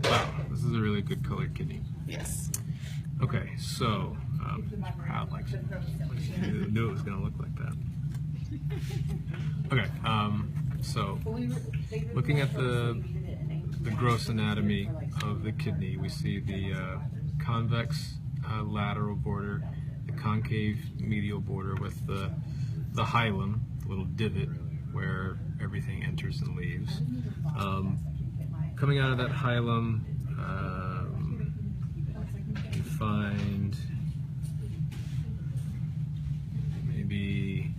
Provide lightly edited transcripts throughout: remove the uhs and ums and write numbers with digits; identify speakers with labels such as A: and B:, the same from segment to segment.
A: Wow, this is a really good colored kidney.
B: Yes.
A: Okay, so it's proud like knew it was going to look like that. Okay, so looking at the gross anatomy of the kidney, we see the convex lateral border, the concave medial border with the hilum, the little divot where everything enters and leaves. Coming out of that hilum, you find maybe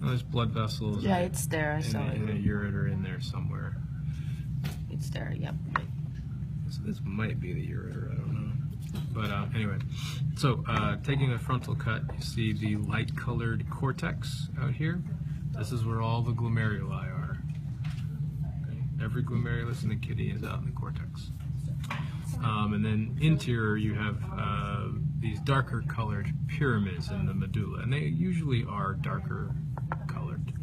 A: there's blood vessels.
B: Yeah, it's there. I saw it.
A: And a ureter in there somewhere.
B: It's there. Yep.
A: So this might be the ureter. I don't know. But anyway, so taking a frontal cut, you see the light-colored cortex out here. This is where all the glomeruli are. Okay. Every glomerulus in the kidney is out in the cortex. And then interior, you have these darker-colored pyramids in the medulla, and they usually are darker colored.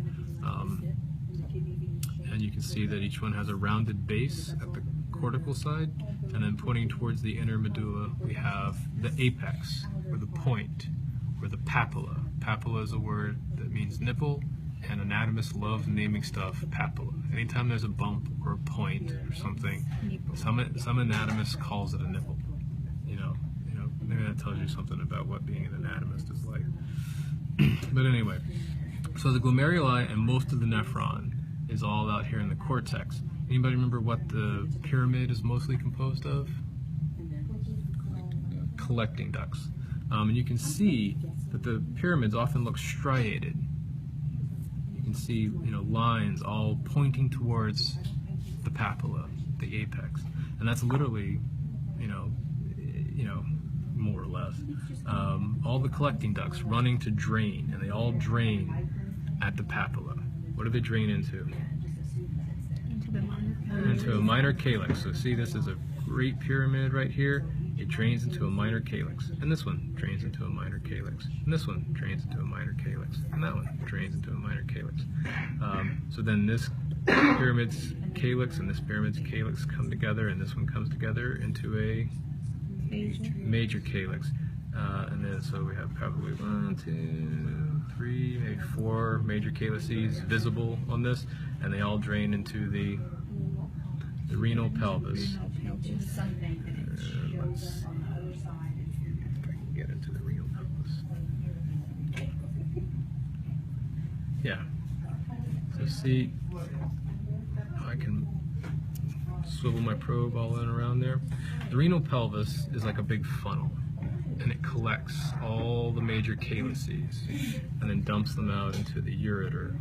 A: And you can see that each one has a rounded base at the cortical side, and then pointing towards the inner medulla, we have the apex, or the point, or the papilla. Papilla is a word that means nipple, and anatomists love naming stuff papilla. Anytime there's a bump or a point or something, some anatomist calls it a nipple. You know, maybe that tells you something about what being an anatomist is like. But anyway, so the glomeruli and most of the nephron is all out here in the cortex. Anybody remember what the pyramid is mostly composed of? Collecting ducts. And you can see that the pyramids often look striated. You can see, lines all pointing towards the papilla, the apex, and that's literally, more or less, all the collecting ducts running to drain, and they all drain at the papilla. What do they drain into? Into a minor calyx. So see, this is a great pyramid right here. It drains into a minor calyx, and this one drains into a minor calyx, and this one drains into a minor calyx, and that one drains into a minor calyx. So then this pyramid's calyx and this pyramid's calyx come together, and this one comes together into a major calyx. And then so we have probably 1, 2, 3, maybe 4 major calyces visible on this, and they all drain into the renal pelvis. Let's see if I can get into the renal pelvis. Yeah. So see, I can swivel my probe all in around there. The renal pelvis is like a big funnel, and it collects all the major calyces and then dumps them out into the ureter.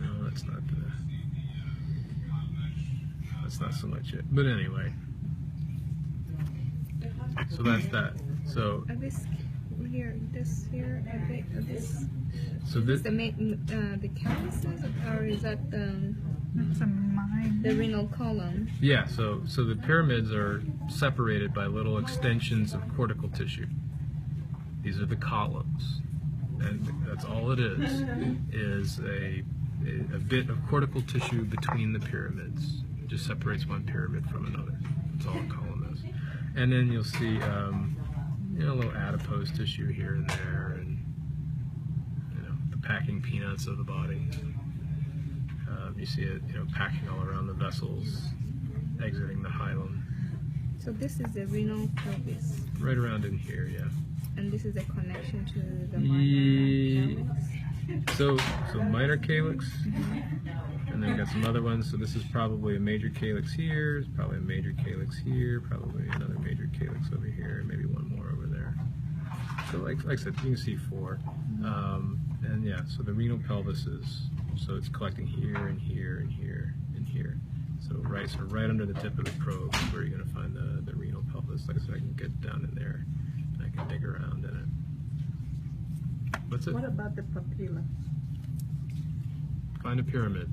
A: No, that's not so much it. But anyway, so that's that. So
C: this here, this.
A: So this
C: the calyces, or is that the renal column?
A: Yeah. So the pyramids are separated by little extensions of cortical tissue. These are the columns, and that's all it is a bit of cortical tissue between the pyramids. It just separates one pyramid from another. That's all a column is. And then you'll see a little adipose tissue here and there, and the packing peanuts of the body. You see it, packing all around the vessels, exiting the hilum.
C: So this is the renal pelvis.
A: Right around in here, yeah.
C: And this is a connection to the minor calyx.
A: So minor calyx, and then got some other ones. So this is probably a major calyx here. There's probably a major calyx here. Probably another major calyx over here. Maybe one more over there. So like I said, you can see 4. And yeah, so the renal pelvis is, so it's collecting here and here and here and here. So right under the tip of the probe is where you're going to find the renal pelvis. Like I said, I can get down in there and I can dig around in it. What's it?
D: What about the papilla?
A: Find a pyramid.